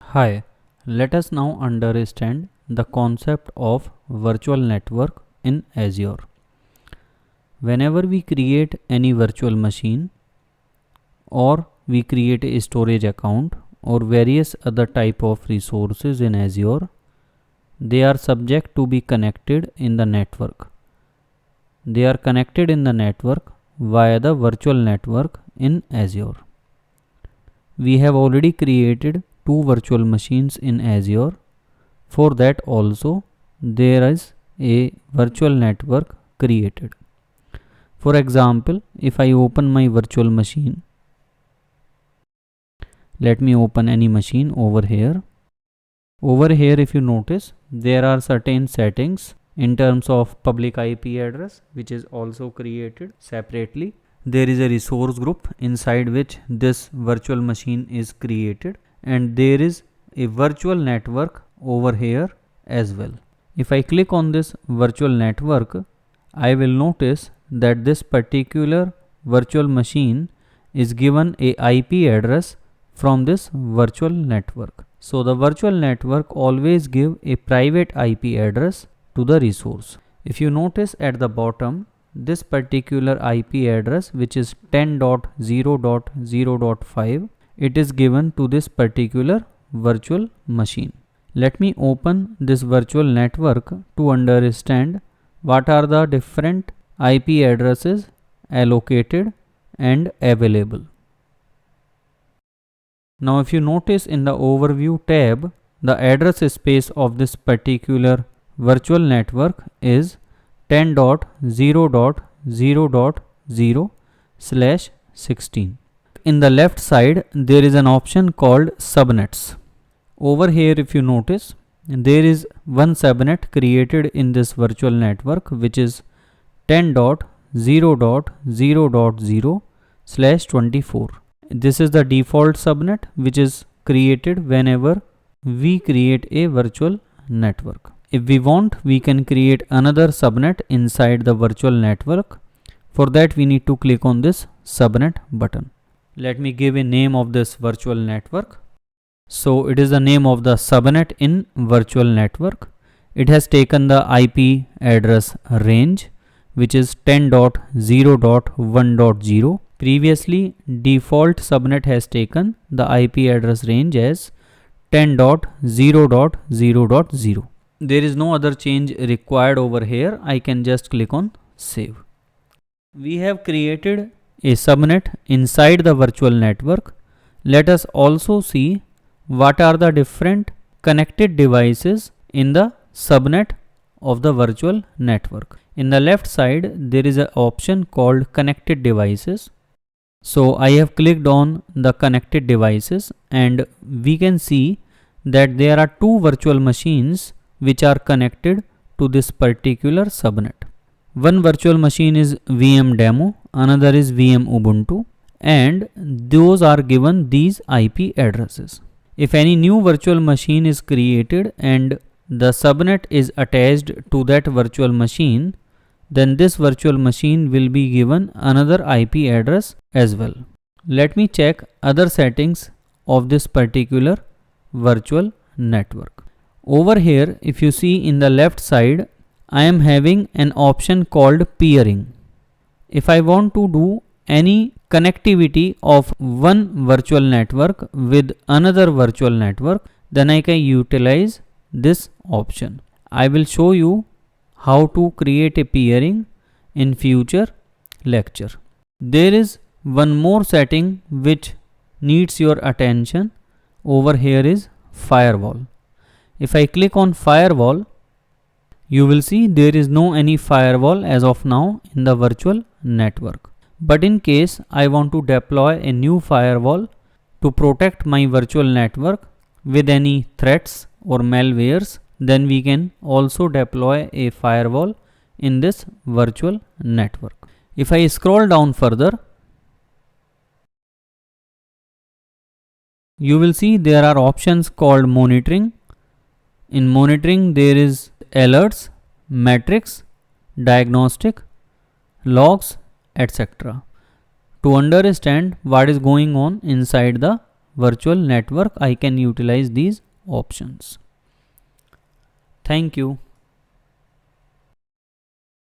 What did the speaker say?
Hi, let us now understand the concept of virtual network in Azure. Whenever we create any virtual machine or we create a storage account or various other type of resources in Azure, they are subject to be connected in the network. They are connected in the network via the virtual network in Azure. We have already created two virtual machines in Azure. For that also there is a virtual network created. For example, if I open my virtual machine, let me open any machine over here. Over here, if you notice, there are certain settings in terms of public IP address, which is also created separately. There is a resource group inside which this virtual machine is created, and there is a virtual network over here as well. If I click on this virtual network, I will notice that this particular virtual machine is given a IP address from this virtual network. So the virtual network always give a private IP address to the resource. If you notice at the bottom, this particular IP address, which is 10.0.0.5, it is given to this particular virtual machine. Let me open this virtual network to understand what are the different IP addresses allocated and available. Now if you notice in the overview tab, the address space of this particular virtual network is 10.0.0.0/16. In the left side, there is an option called subnets. Over here, if you notice, there is one subnet created in this virtual network, which is 10.0.0.0/24. This is the default subnet which is created whenever we create a virtual network. If we want, we can create another subnet inside the virtual network. For that, we need to click on this subnet button. Let me give a name of this virtual network. So it is the name of the subnet in virtual network. It has taken the IP address range, which is 10.0.1.0. Previously, default subnet has taken the IP address range as 10.0.0.0. There is no other change required over here. I can just click on save. We have created a subnet inside the virtual network. Let us also see what are the different connected devices in the subnet of the virtual network. In the left side, there is an option called connected devices. So I have clicked on the connected devices, and we can see that there are two virtual machines which are connected to this particular subnet. One virtual machine is VM demo, another is VM Ubuntu, and those are given these IP addresses. If any new virtual machine is created and the subnet is attached to that virtual machine, then this virtual machine will be given another IP address as well. Let me check other settings of this particular virtual network. Over here, if you see in the left side, I am having an option called peering. If I want to do any connectivity of one virtual network with another virtual network, then I can utilize this option. I will show you how to create a peering in future lecture. There is one more setting which needs your attention. Over here is firewall. If I click on firewall, you will see there is no any firewall as of now in the virtual network. But in case I want to deploy a new firewall to protect my virtual network with any threats or malwares, then we can also deploy a firewall in this virtual network. If I scroll down further, you will see there are options called monitoring. In monitoring, there is alerts, metrics, diagnostic, logs, etc. to understand what is going on inside the virtual network I can utilize these options. Thank you.